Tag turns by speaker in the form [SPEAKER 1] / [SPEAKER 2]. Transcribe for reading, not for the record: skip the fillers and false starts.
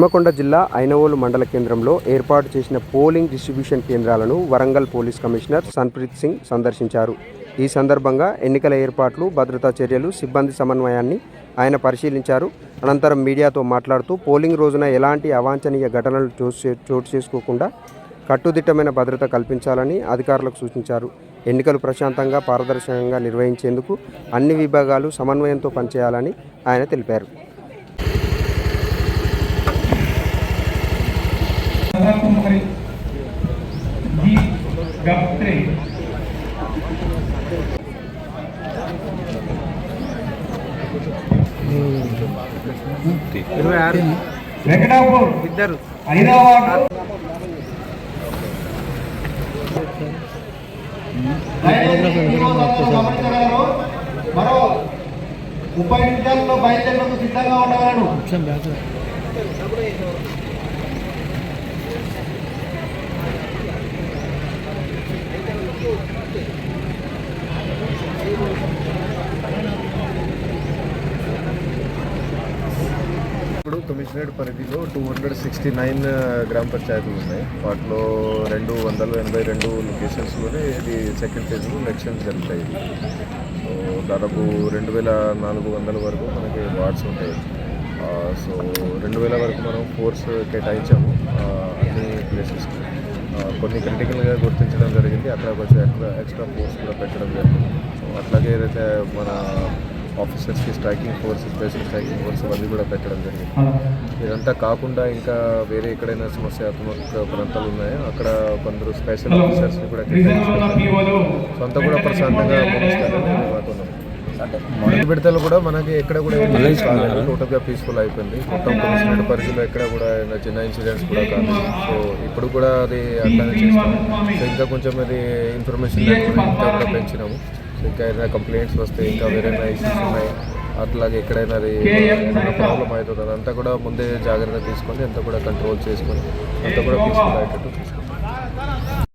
[SPEAKER 1] హన్మకొండ జిల్లా ఐనవోలు మండల కేంద్రంలో ఏర్పాటు చేసిన పోలింగ్ డిస్ట్రిబ్యూషన్ కేంద్రాలను వరంగల్ పోలీస్ కమిషనర్ సన్ప్రీత్ సింగ్ సందర్శించారు. ఈ సందర్భంగా ఎన్నికల ఏర్పాట్లు, భద్రతా చర్యలు, సిబ్బంది సమన్వయాన్ని ఆయన పరిశీలించారు. అనంతరం మీడియాతో మాట్లాడుతూ పోలింగ్ రోజున ఎలాంటి అవాంఛనీయ ఘటనలు చోటు చేసుకోకుండా కట్టుదిట్టమైన భద్రత కల్పించాలని అధికారులకు సూచించారు. ఎన్నికలు ప్రశాంతంగా, పారదర్శకంగా నిర్వహించేందుకు అన్ని విభాగాలు సమన్వయంతో పనిచేయాలని ఆయన తెలిపారు.
[SPEAKER 2] ఇద్దరు
[SPEAKER 3] మరో 30 నిమిషాల్లో బయలుదేరేందుకు సిద్ధంగా ఉండగలను.
[SPEAKER 4] ఇప్పుడు కమిషనరేట్ పరిధిలో 269 గ్రామ పంచాయతీలు ఉన్నాయి. వాటిలో 282 లొకేషన్స్లోనే ఇది సెకండ్ ఫేజ్లో ఎలక్షన్స్ జరుగుతాయి. సో దాదాపు 2400 వరకు మనకి వార్డ్స్ ఉంటాయి. సో 2000 వరకు మనం ఫోర్స్ కేటాయించాము అన్ని ప్లేసెస్కి. కొన్ని క్రిటికల్గా గుర్తించడం జరిగింది, అక్కడ కొంచెం ఎక్స్ట్రా ఫోర్స్ కూడా పెట్టడం జరిగింది. సో అట్లాగే ఏదైతే మన ఆఫీసర్స్కి striking force, special striking force అవన్నీ కూడా పెట్టడం జరిగింది. ఇదంతా కాకుండా ఇంకా వేరే ఎక్కడైనా సమస్యాత్మక ప్రాంతాలు ఉన్నాయో అక్కడ కొందరు స్పెషల్ ఆఫీసర్స్ని కూడా సో అంతా కూడా ప్రశాంతంగా ముగిస్తారని అనుకుంటున్నాం. మొదటి విడతలు కూడా మనకి ఎక్కడ కూడా టోటల్గా పీస్ఫుల్ అయిపోయింది. మొత్తం కమిషనరేట్ పరిధిలో ఎక్కడ కూడా చిన్న ఇన్సిడెంట్స్ కూడా కాదు. సో ఇప్పుడు కూడా అది అట్లానే చేస్తాము. సో ఇంకా కొంచెం అది ఇన్ఫర్మేషన్ ఇంకా కూడా పెంచినాము. ఇంకా ఏదైనా కంప్లైంట్స్ వస్తే, ఇంకా వేరైనా ఇష్యూస్ ఉన్నాయి, అట్లాగే ఎక్కడైనా అది ఏమైనా ప్రాబ్లం అవుతుంది, అదంతా కూడా ముందే జాగ్రత్త తీసుకొని అంతా కూడా కంట్రోల్ చేసుకొని అంతా కూడా పీస్ఫుల్ అయ్యేటట్టు చూసుకుంటాం.